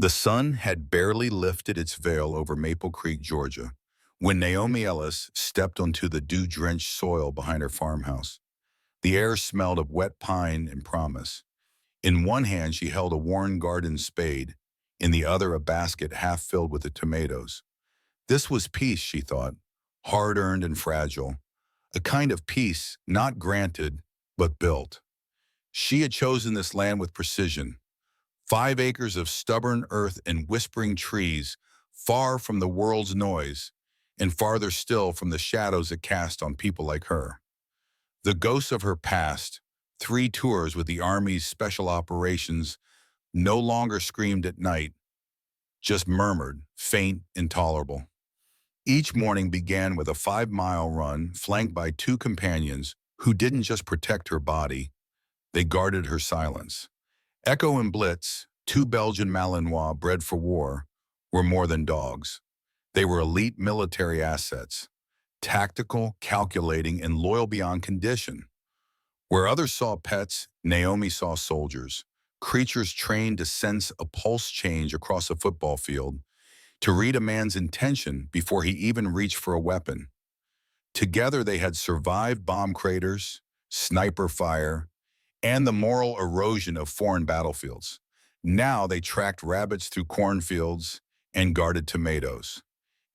The sun had barely lifted its veil over Maple Creek, Georgia, when Naomi Ellis stepped onto the dew-drenched soil behind her farmhouse. The air smelled of wet pine and promise. In one hand, she held a worn garden spade, in the other a basket half filled with the tomatoes. This was peace, she thought, hard-earned and fragile, a kind of peace not granted, but built. She had chosen this land with precision, 5 acres of stubborn earth and whispering trees, far from the world's noise, and farther still from the shadows it cast on people like her. The ghosts of her past, 3 tours with the Army's Special Operations, no longer screamed at night, just murmured, faint, intolerable. Each morning began with a 5-mile run flanked by 2 companions who didn't just protect her body, they guarded her silence. Echo and Blitz, 2 Belgian Malinois bred for war, were more than dogs. They were elite military assets, tactical, calculating, and loyal beyond condition. Where others saw pets, Naomi saw soldiers, creatures trained to sense a pulse change across a football field, to read a man's intention before he even reached for a weapon. Together they had survived bomb craters, sniper fire, and the moral erosion of foreign battlefields. Now they tracked rabbits through cornfields and guarded tomatoes.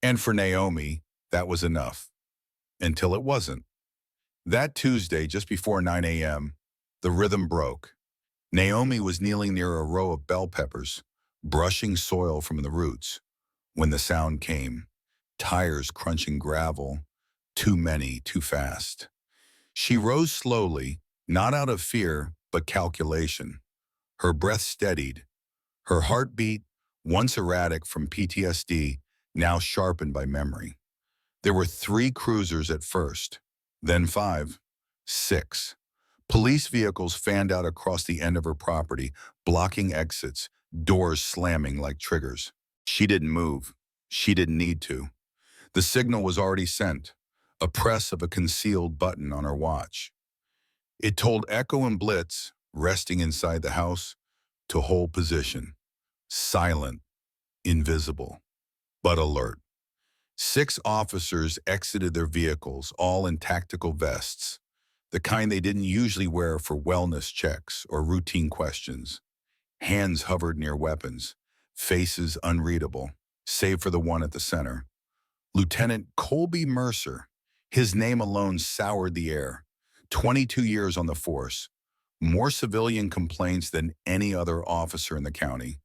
And for Naomi, that was enough. Until it wasn't. That Tuesday, just before 9 a.m., the rhythm broke. Naomi was kneeling near a row of bell peppers, brushing soil from the roots, when the sound came, tires crunching gravel, too many, too fast. She rose slowly, not out of fear, but calculation. Her breath steadied. Her heartbeat, once erratic from PTSD, now sharpened by memory. There were 3 cruisers at first, then 5, 6. Police vehicles fanned out across the end of her property, blocking exits, doors slamming like triggers. She didn't move. She didn't need to. The signal was already sent, a press of a concealed button on her watch. It told Echo and Blitz, resting inside the house, to hold position. Silent, invisible, but alert. 6 officers exited their vehicles, all in tactical vests, the kind they didn't usually wear for wellness checks or routine questions. Hands hovered near weapons, faces unreadable, save for the one at the center. Lieutenant Colby Mercer. His name alone soured the air. 22 years on the force, more civilian complaints than any other officer in the county.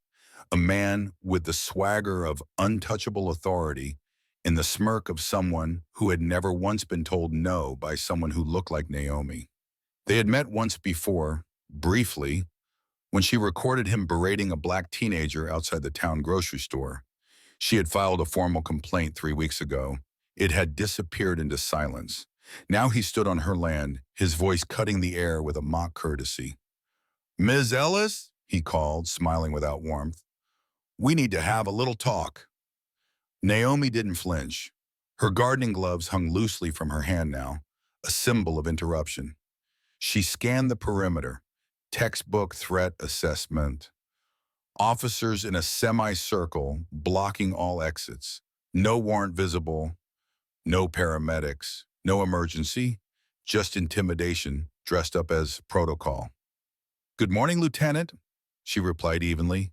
A man with the swagger of untouchable authority and the smirk of someone who had never once been told no by someone who looked like Naomi. They had met once before, briefly, when she recorded him berating a black teenager outside the town grocery store. She had filed a formal complaint 3 weeks ago. It had disappeared into silence. Now he stood on her land, his voice cutting the air with a mock courtesy. "Ms. Ellis," he called, smiling without warmth, "we need to have a little talk." Naomi didn't flinch. Her gardening gloves hung loosely from her hand now, a symbol of interruption. She scanned the perimeter, textbook threat assessment. Officers in a semicircle blocking all exits. No warrant visible, no paramedics, no emergency, just intimidation dressed up as protocol. "Good morning, Lieutenant," she replied evenly.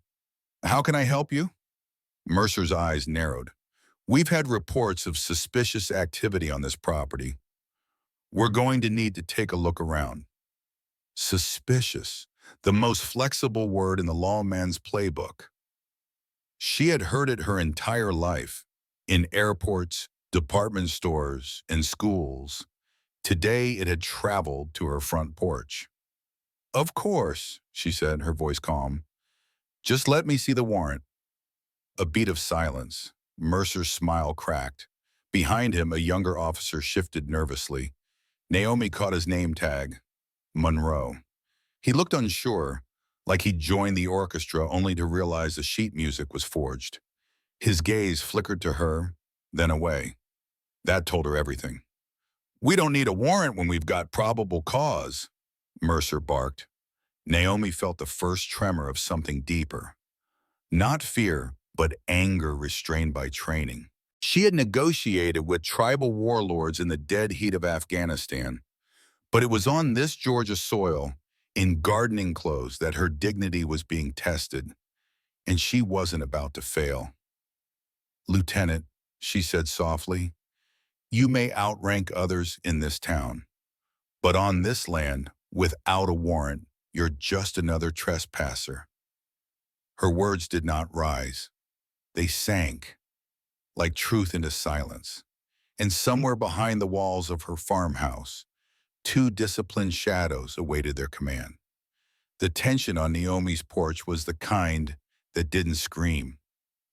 "How can I help you?" Mercer's eyes narrowed. "We've had reports of suspicious activity on this property. We're going to need to take a look around." Suspicious, the most flexible word in the lawman's playbook. She had heard it her entire life, in airports, department stores, and schools. Today it had traveled to her front porch. "Of course," she said, her voice calm. "Just let me see the warrant." A beat of silence. Mercer's smile cracked. Behind him, a younger officer shifted nervously. Naomi caught his name tag. Monroe. He looked unsure, like he'd joined the orchestra only to realize the sheet music was forged. His gaze flickered to her, then away. That told her everything. "We don't need a warrant when we've got probable cause," Mercer barked. Naomi felt the first tremor of something deeper. Not fear, but anger restrained by training. She had negotiated with tribal warlords in the dead heat of Afghanistan, but it was on this Georgia soil, in gardening clothes, that her dignity was being tested, and she wasn't about to fail. "Lieutenant," she said softly, "you may outrank others in this town, but on this land, without a warrant, you're just another trespasser." Her words did not rise. They sank, like truth into silence. And somewhere behind the walls of her farmhouse, two disciplined shadows awaited their command. The tension on Naomi's porch was the kind that didn't scream.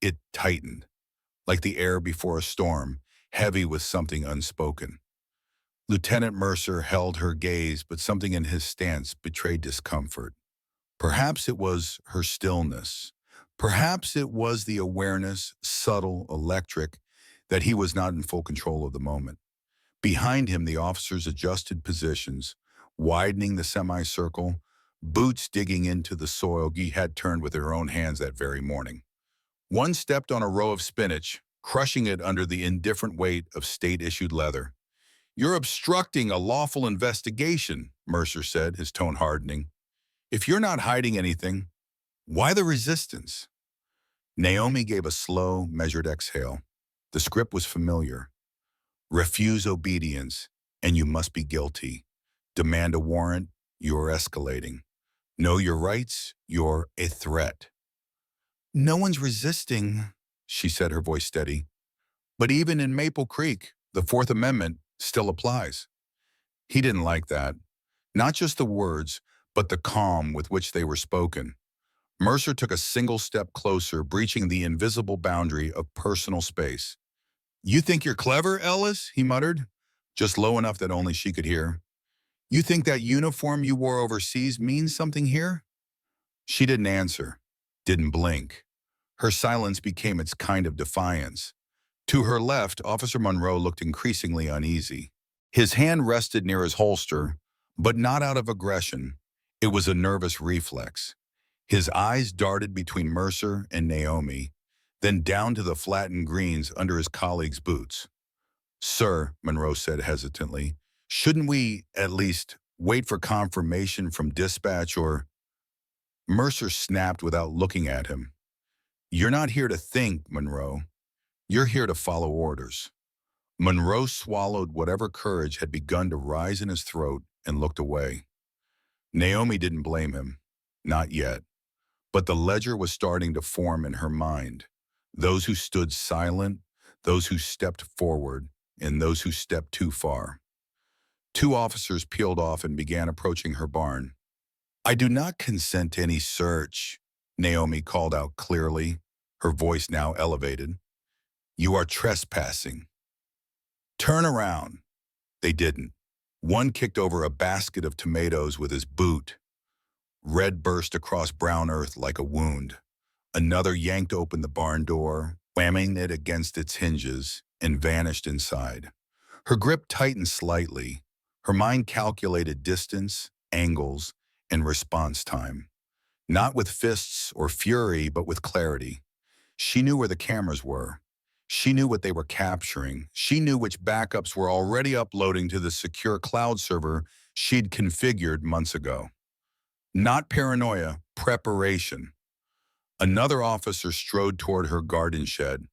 It tightened, like the air before a storm, heavy with something unspoken. Lieutenant Mercer held her gaze, but something in his stance betrayed discomfort. Perhaps it was her stillness. Perhaps it was the awareness, subtle, electric, that he was not in full control of the moment. Behind him, the officers adjusted positions, widening the semicircle, boots digging into the soil he had turned with their own hands that very morning. One stepped on a row of spinach, crushing it under the indifferent weight of state-issued leather. "You're obstructing a lawful investigation," Mercer said, his tone hardening. "If you're not hiding anything, why the resistance?" Naomi gave a slow, measured exhale. The script was familiar. Refuse obedience, and you must be guilty. Demand a warrant, you're escalating. Know your rights, you're a threat. "No one's resisting," she said, her voice steady. "But even in Maple Creek, the Fourth Amendment still applies." He didn't like that. Not just the words, but the calm with which they were spoken. Mercer took a single step closer, breaching the invisible boundary of personal space. "You think you're clever, Ellis?" he muttered, just low enough that only she could hear. "You think that uniform you wore overseas means something here?" She didn't answer, didn't blink. Her silence became its kind of defiance. To her left, Officer Monroe looked increasingly uneasy. His hand rested near his holster, but not out of aggression. It was a nervous reflex. His eyes darted between Mercer and Naomi, then down to the flattened greens under his colleague's boots. "Sir," Monroe said hesitantly, "shouldn't we, at least, wait for confirmation from dispatch or—" Mercer snapped without looking at him. "You're not here to think, Monroe. You're here to follow orders." Monroe swallowed whatever courage had begun to rise in his throat and looked away. Naomi didn't blame him. Not yet. But the ledger was starting to form in her mind. Those who stood silent, those who stepped forward, and those who stepped too far. Two officers peeled off and began approaching her barn. "I do not consent to any search," Naomi called out clearly, her voice now elevated. "You are trespassing. Turn around." They didn't. One kicked over a basket of tomatoes with his boot. Red burst across brown earth like a wound. Another yanked open the barn door, whamming it against its hinges, and vanished inside. Her grip tightened slightly. Her mind calculated distance, angles, and response time. Not with fists or fury, but with clarity. She knew where the cameras were. She knew what they were capturing. She knew which backups were already uploading to the secure cloud server she'd configured months ago. Not paranoia, preparation. Another officer strode toward her garden shed.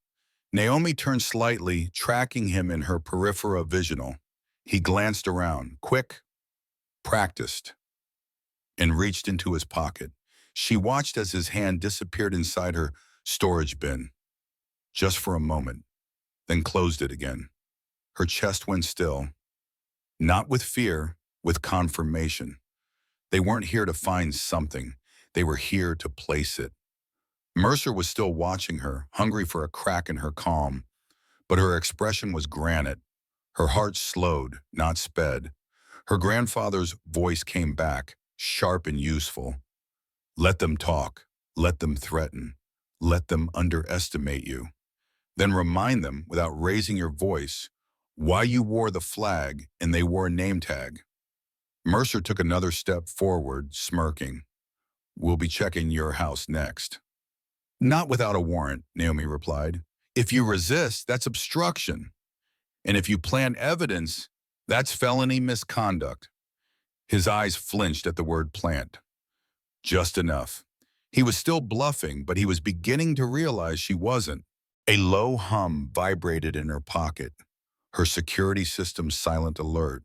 Naomi turned slightly, tracking him in her peripheral visional. He glanced around, quick, practiced, and reached into his pocket. She watched as his hand disappeared inside her storage bin, just for a moment, then closed it again. Her chest went still, not with fear, with confirmation. They weren't here to find something. They were here to place it. Mercer was still watching her, hungry for a crack in her calm, but her expression was granite. Her heart slowed, not sped. Her grandfather's voice came back, sharp and useful. "Let them talk. Let them threaten. Let them underestimate you. Then remind them, without raising your voice, why you wore the flag and they wore a name tag." Mercer took another step forward, smirking. "We'll be checking your house next." Not without a warrant, Naomi replied. If you resist, that's obstruction. And if you plant evidence, that's felony misconduct. His eyes flinched at the word plant. Just enough. He was still bluffing, but he was beginning to realize she wasn't. A low hum vibrated in her pocket, her security system silent alert.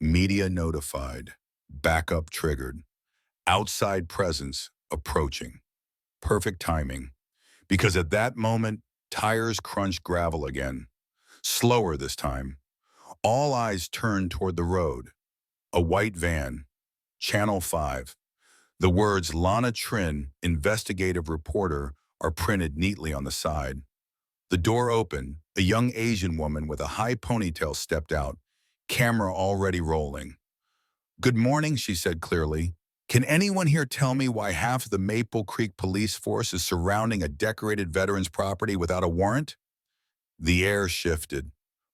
Media notified. Backup triggered. Outside presence approaching. Perfect timing. Because at that moment, tires crunched gravel again. Slower this time. All eyes turned toward the road. A white van. Channel 5. The words Lana Trin, investigative reporter, are printed neatly on the side. The door opened. A young Asian woman with a high ponytail stepped out, camera already rolling. Good morning, she said clearly. Can anyone here tell me why half of the Maple Creek police force is surrounding a decorated veteran's property without a warrant? The air shifted.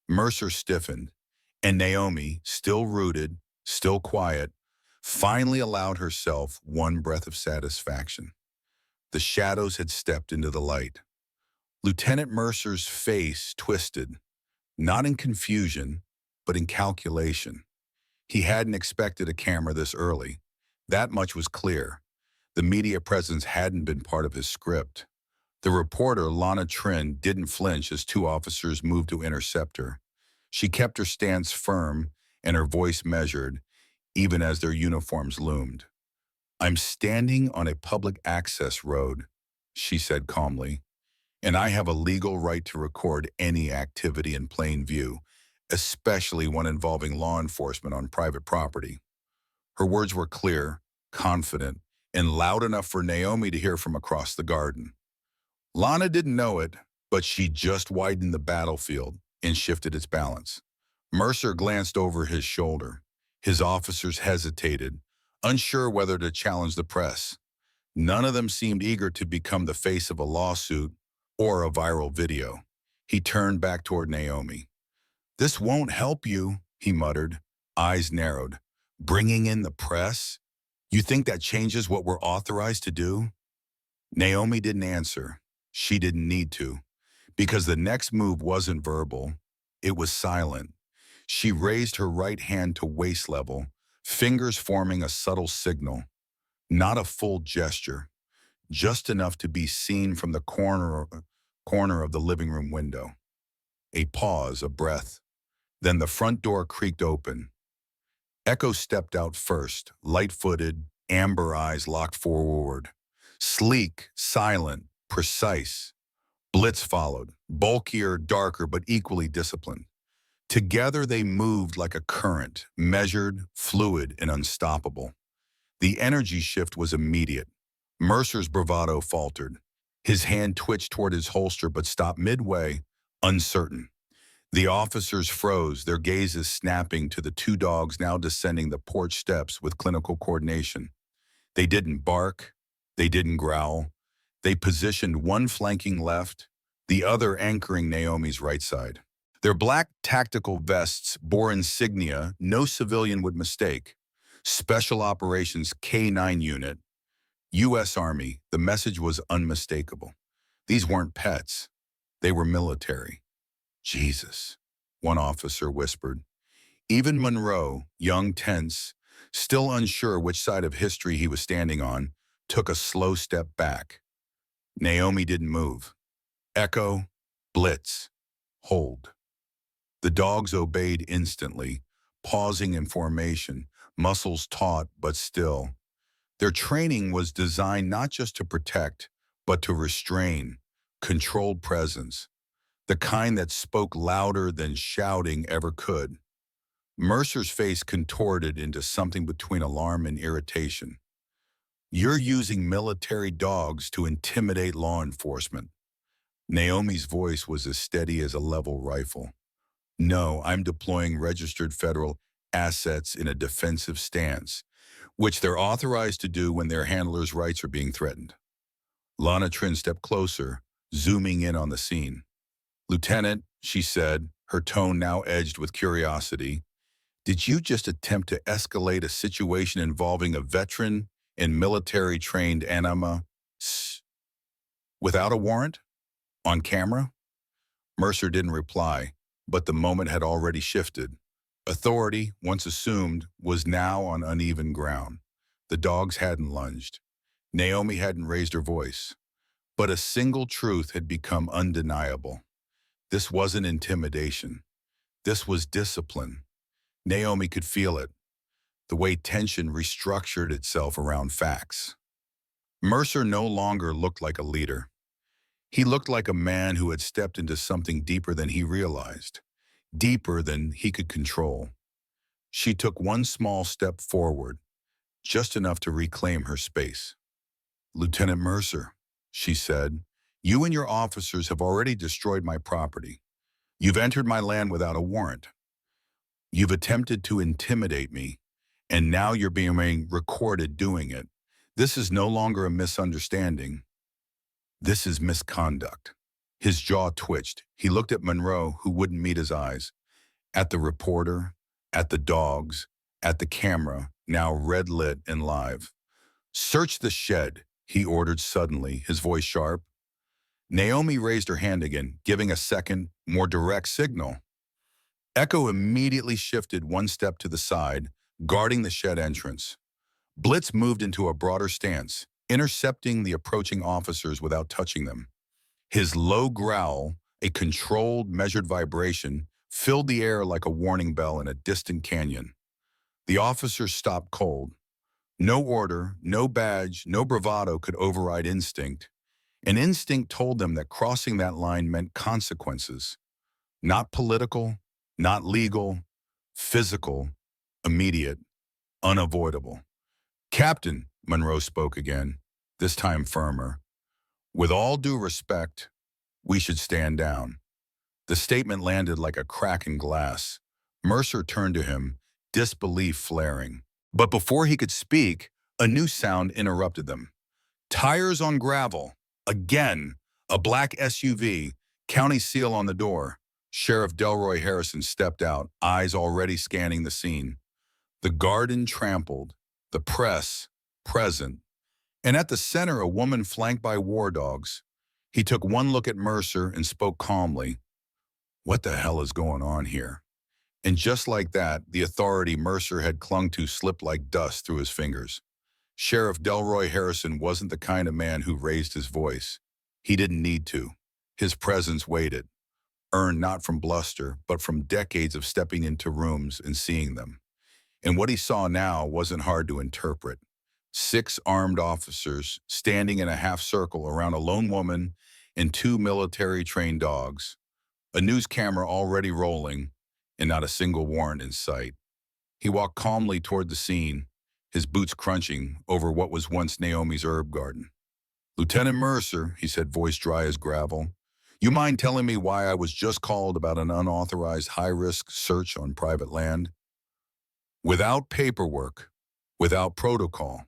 Mercer stiffened, and Naomi, still rooted, still quiet, finally allowed herself one breath of satisfaction. The shadows had stepped into the light. Lieutenant Mercer's face twisted, not in confusion, but in calculation. He hadn't expected a camera this early. That much was clear. The media presence hadn't been part of his script. The reporter, Lana Trin, didn't flinch as two officers moved to intercept her. She kept her stance firm and her voice measured, even as their uniforms loomed. I'm standing on a public access road, she said calmly, and I have a legal right to record any activity in plain view, especially one involving law enforcement on private property. Her words were clear, confident, and loud enough for Naomi to hear from across the garden. Lana didn't know it, but she just widened the battlefield and shifted its balance. Mercer glanced over his shoulder. His officers hesitated, unsure whether to challenge the press. None of them seemed eager to become the face of a lawsuit or a viral video. He turned back toward Naomi. This won't help you, he muttered, eyes narrowed. Bringing in the press? You think that changes what we're authorized to do? Naomi didn't answer. She didn't need to, because the next move wasn't verbal. It was silent. She raised her right hand to waist level, fingers forming a subtle signal. Not a full gesture, just enough to be seen from the corner of the living room window. A pause, a breath. Then the front door creaked open. Echo stepped out first, light-footed, amber eyes locked forward. Sleek, silent, precise. Blitz followed, bulkier, darker, but equally disciplined. Together they moved like a current, measured, fluid, and unstoppable. The energy shift was immediate. Mercer's bravado faltered. His hand twitched toward his holster but stopped midway, uncertain. The officers froze, their gazes snapping to the two dogs now descending the porch steps with clinical coordination. They didn't bark. They didn't growl. They positioned one flanking left, the other anchoring Naomi's right side. Their black tactical vests bore insignia no civilian would mistake. Special Operations K-9 Unit, U.S. Army. The message was unmistakable. These weren't pets. They were military. Jesus, one officer whispered. Even Monroe, young, tense, still unsure which side of history he was standing on, took a slow step back. Naomi didn't move. Echo, Blitz, hold. The dogs obeyed instantly, pausing in formation, muscles taut but still. Their training was designed not just to protect, but to restrain, controlled presence, the kind that spoke louder than shouting ever could. Mercer's face contorted into something between alarm and irritation. You're using military dogs to intimidate law enforcement. Naomi's voice was as steady as a level rifle. No, I'm deploying registered federal assets in a defensive stance, which they're authorized to do when their handlers' rights are being threatened. Lana Trin stepped closer, zooming in on the scene. Lieutenant, she said, her tone now edged with curiosity, did you just attempt to escalate a situation involving a veteran and military-trained anima? Without a warrant? On camera? Mercer didn't reply, but the moment had already shifted. Authority, once assumed, was now on uneven ground. The dogs hadn't lunged. Naomi hadn't raised her voice. But a single truth had become undeniable. This wasn't intimidation. This was discipline. Naomi could feel it, the way tension restructured itself around facts. Mercer no longer looked like a leader. He looked like a man who had stepped into something deeper than he realized, deeper than he could control. She took one small step forward, just enough to reclaim her space. "Lieutenant Mercer," she said, "you and your officers have already destroyed my property. You've entered my land without a warrant. You've attempted to intimidate me, and now you're being recorded doing it. This is no longer a misunderstanding. This is misconduct." His jaw twitched. He looked at Monroe, who wouldn't meet his eyes, at the reporter, at the dogs, at the camera, now red-lit and live. "Search the shed," he ordered suddenly, his voice sharp. Naomi raised her hand again, giving a second, more direct signal. Echo immediately shifted one step to the side, guarding the shed entrance. Blitz moved into a broader stance, intercepting the approaching officers without touching them. His low growl, a controlled, measured vibration, filled the air like a warning bell in a distant canyon. The officers stopped cold. No order, no badge, no bravado could override instinct. An instinct told them that crossing that line meant consequences. Not political, not legal, physical, immediate, unavoidable. "Captain," Monroe spoke again, this time firmer, "with all due respect, we should stand down." The statement landed like a crack in glass. Mercer turned to him, disbelief flaring. But before he could speak, a new sound interrupted them. Tires on gravel. Again, a black SUV, county seal on the door. Sheriff Delroy Harrison stepped out, eyes already scanning the scene. The garden trampled, the press present, and at the center a woman flanked by war dogs. He took one look at Mercer and spoke calmly. "What the hell is going on here?" And just like that, the authority Mercer had clung to slipped like dust through his fingers. Sheriff Delroy Harrison wasn't the kind of man who raised his voice. He didn't need to. His presence waited, earned not from bluster, but from decades of stepping into rooms and seeing them. And what he saw now wasn't hard to interpret. 6 armed officers standing in a half circle around a lone woman and 2 military-trained dogs. A news camera already rolling, and not a single warrant in sight. He walked calmly toward the scene, his boots crunching over what was once Naomi's herb garden. "Lieutenant Mercer," he said, voice dry as gravel, "you mind telling me why I was just called about an unauthorized high-risk search on private land?" "Without paperwork, without protocol."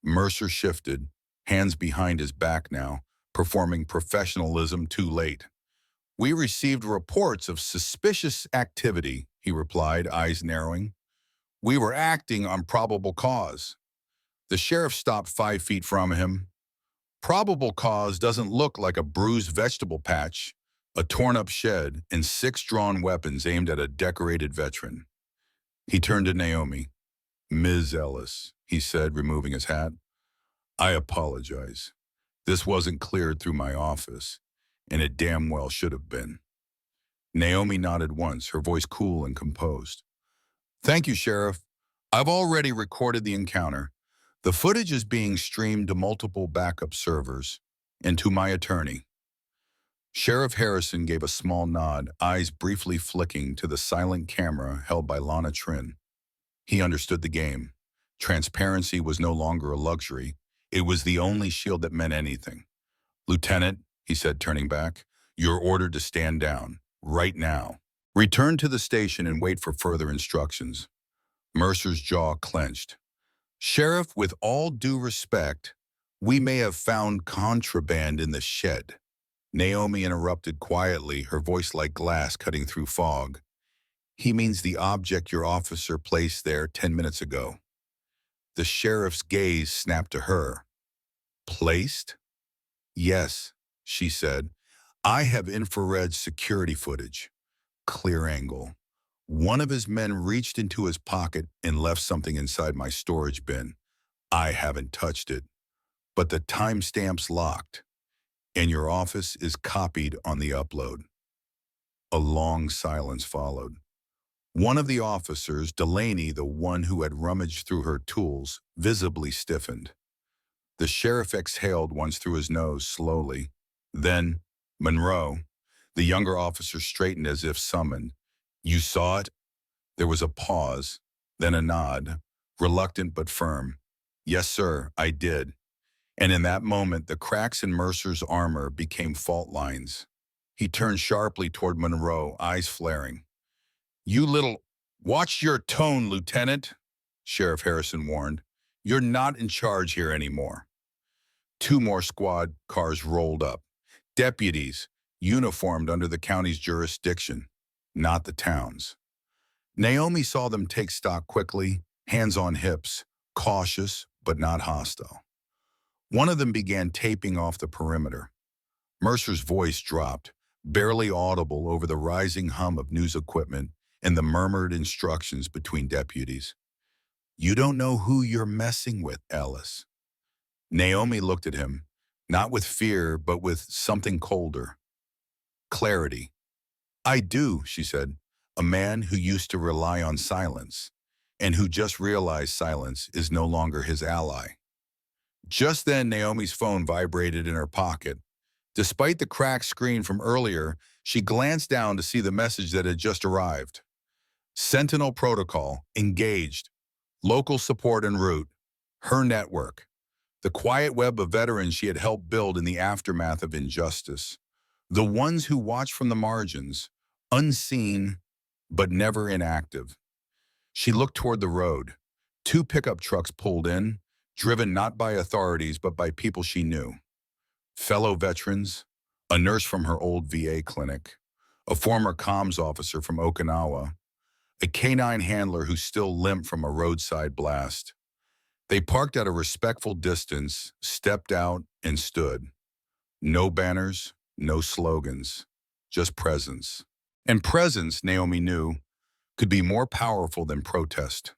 Mercer shifted, hands behind his back now, performing professionalism too late. "We received reports of suspicious activity," he replied, eyes narrowing. "We were acting on probable cause." The sheriff stopped 5 feet from him. "Probable cause doesn't look like a bruised vegetable patch, a torn-up shed, and 6 drawn weapons aimed at a decorated veteran." He turned to Naomi. "Ms. Ellis," he said, removing his hat, "I apologize. This wasn't cleared through my office, and it damn well should have been." Naomi nodded once, her voice cool and composed. "Thank you, Sheriff. I've already recorded the encounter. The footage is being streamed to multiple backup servers and to my attorney." Sheriff Harrison gave a small nod, eyes briefly flicking to the silent camera held by Lana Trin. He understood the game. Transparency was no longer a luxury. It was the only shield that meant anything. "Lieutenant," he said, turning back, "you're ordered to stand down, right now. Return to the station and wait for further instructions." Mercer's jaw clenched. "Sheriff, with all due respect, we may have found contraband in the shed." Naomi interrupted quietly, her voice like glass cutting through fog. "He means the object your officer placed there 10 minutes ago." The sheriff's gaze snapped to her. "Placed?" Yes, she said. I have infrared security footage. Clear angle. One of his men reached into his pocket and left something inside my storage bin. I haven't touched it, but the timestamp's locked, and your office is copied on the upload. A long silence followed. One of the officers, Delaney, the one who had rummaged through her tools, visibly stiffened. The sheriff exhaled once through his nose slowly. Then, Monroe, the younger officer, straightened as if summoned. You saw it? There was a pause, then a nod, reluctant but firm. Yes, sir, I did. And in that moment, the cracks in Mercer's armor became fault lines. He turned sharply toward Monroe, eyes flaring. You little... Watch your tone, Lieutenant, Sheriff Harrison warned. You're not in charge here anymore. Two more squad cars rolled up. Deputies, uniformed under the county's jurisdiction, not the town's. Naomi saw them take stock quickly, hands on hips, cautious but not hostile. One of them began taping off the perimeter. Mercer's voice dropped, barely audible over the rising hum of news equipment and the murmured instructions between deputies. You don't know who you're messing with, Ellis. Naomi looked at him, not with fear, but with something colder. Clarity. I do, she said, a man who used to rely on silence, and who just realized silence is no longer his ally. Just then, Naomi's phone vibrated in her pocket. Despite the cracked screen from earlier, she glanced down to see the message that had just arrived. Sentinel protocol, engaged. Local support en route. Her network. The quiet web of veterans she had helped build in the aftermath of injustice. The ones who watch from the margins, unseen, but never inactive. She looked toward the road. Two pickup trucks pulled in, driven not by authorities but by people she knew. Fellow veterans, a nurse from her old VA clinic, a former comms officer from Okinawa, a canine handler who still limped from a roadside blast. They parked at a respectful distance, stepped out, and stood. No banners, no slogans, just presence. And presence, Naomi knew, could be more powerful than protest.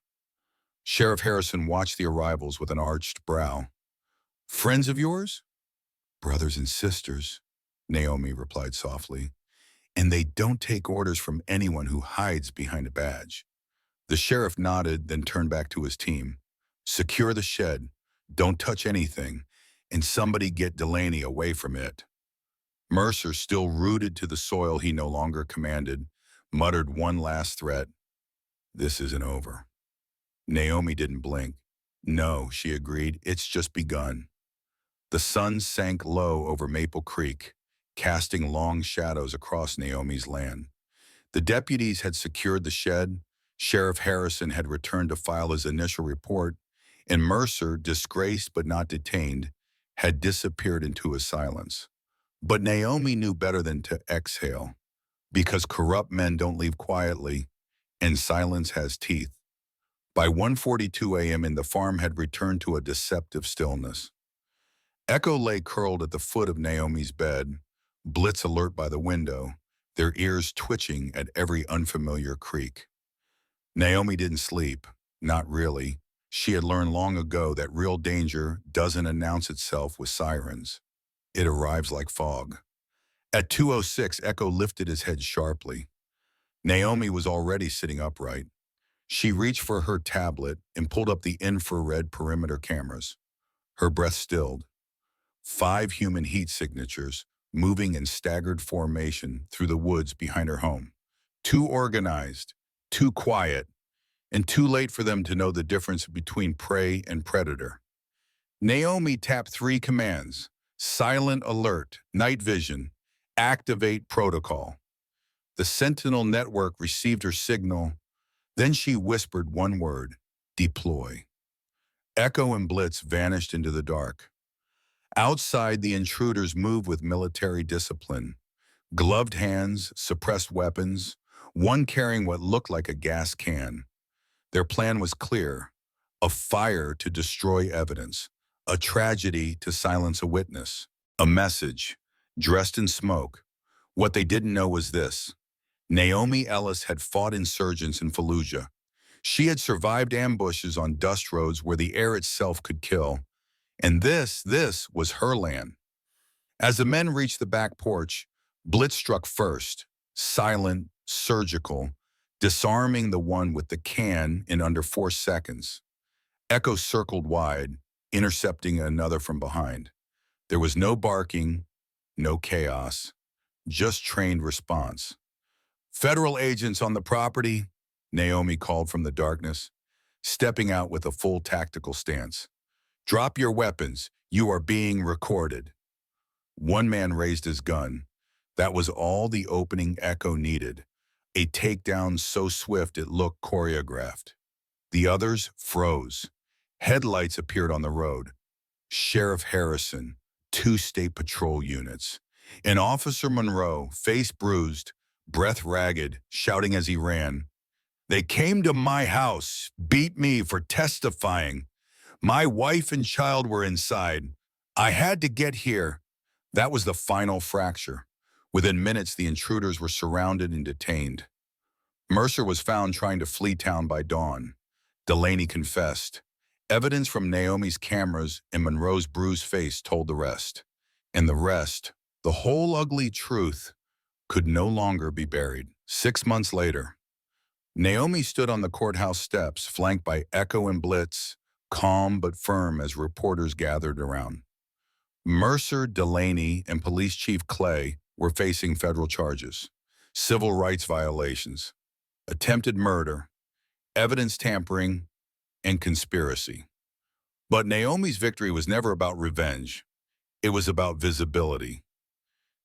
Sheriff Harrison watched the arrivals with an arched brow. Friends of yours? Brothers and sisters, Naomi replied softly. And they don't take orders from anyone who hides behind a badge. The sheriff nodded, then turned back to his team. Secure the shed, don't touch anything, and somebody get Delaney away from it. Mercer, still rooted to the soil he no longer commanded, muttered one last threat. This isn't over. Naomi didn't blink. No, she agreed, it's just begun. The sun sank low over Maple Creek, casting long shadows across Naomi's land. The deputies had secured the shed, Sheriff Harrison had returned to file his initial report, and Mercer, disgraced but not detained, had disappeared into his silence. But Naomi knew better than to exhale, because corrupt men don't leave quietly, and silence has teeth. By 1:42 a.m. the farm had returned to a deceptive stillness. Echo lay curled at the foot of Naomi's bed, Blitz alert by the window, their ears twitching at every unfamiliar creak. Naomi didn't sleep, not really. She had learned long ago that real danger doesn't announce itself with sirens. It arrives like fog. At 2:06, Echo lifted his head sharply. Naomi was already sitting upright. She reached for her tablet and pulled up the infrared perimeter cameras. Her breath stilled. 5 human heat signatures, moving in staggered formation through the woods behind her home. Too organized, too quiet, and too late for them to know the difference between prey and predator. Naomi tapped 3 commands: silent alert, night vision, activate protocol. The Sentinel network received her signal. Then she whispered one word: deploy. Echo and Blitz vanished into the dark. Outside, the intruders moved with military discipline. Gloved hands, suppressed weapons, one carrying what looked like a gas can. Their plan was clear: a fire to destroy evidence, a tragedy to silence a witness. A message, dressed in smoke. What they didn't know was this. Naomi Ellis had fought insurgents in Fallujah. She had survived ambushes on dust roads where the air itself could kill. And this was her land. As the men reached the back porch, Blitz struck first, silent, surgical, disarming the one with the can in under 4 seconds. Echo circled wide, intercepting another from behind. There was no barking, no chaos, just trained response. "Federal agents on the property," Naomi called from the darkness, stepping out with a full tactical stance. "Drop your weapons. You are being recorded." One man raised his gun. That was all the opening Echo needed. A takedown so swift it looked choreographed. The others froze. Headlights appeared on the road. Sheriff Harrison, 2 state patrol units. And Officer Monroe, face bruised, breath ragged, shouting as he ran. "They came to my house, beat me for testifying. My wife and child were inside. I had to get here." That was the final fracture. Within minutes, the intruders were surrounded and detained. Mercer was found trying to flee town by dawn. Delaney confessed. Evidence from Naomi's cameras and Monroe's bruised face told the rest. And the rest, the whole ugly truth, could no longer be buried. 6 months later, Naomi stood on the courthouse steps, flanked by Echo and Blitz, calm but firm as reporters gathered around. Mercer, Delaney, and Police Chief Clay were facing federal charges, civil rights violations, attempted murder, evidence tampering, and conspiracy. But Naomi's victory was never about revenge. It was about visibility.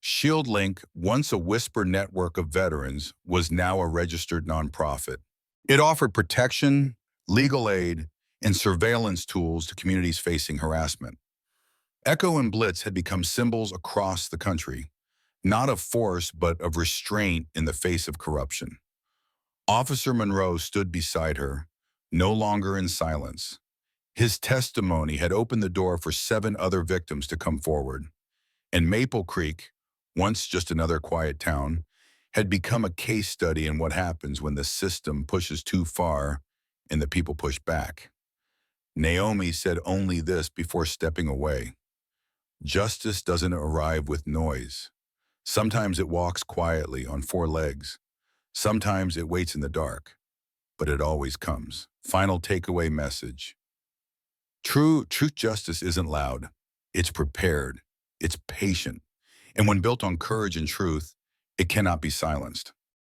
ShieldLink, once a whisper network of veterans, was now a registered nonprofit. It offered protection, legal aid, and surveillance tools to communities facing harassment. Echo and Blitz had become symbols across the country, not of force but of restraint in the face of corruption. Officer Monroe stood beside her, no longer in silence. His testimony had opened the door for 7 other victims to come forward. And Maple Creek, once just another quiet town, had become a case study in what happens when the system pushes too far and the people push back. Naomi said only this before stepping away. Justice doesn't arrive with noise. Sometimes it walks quietly on 4 legs. Sometimes it waits in the dark, but it always comes. Final takeaway message. True justice isn't loud. It's prepared. It's patient. And when built on courage and truth, it cannot be silenced.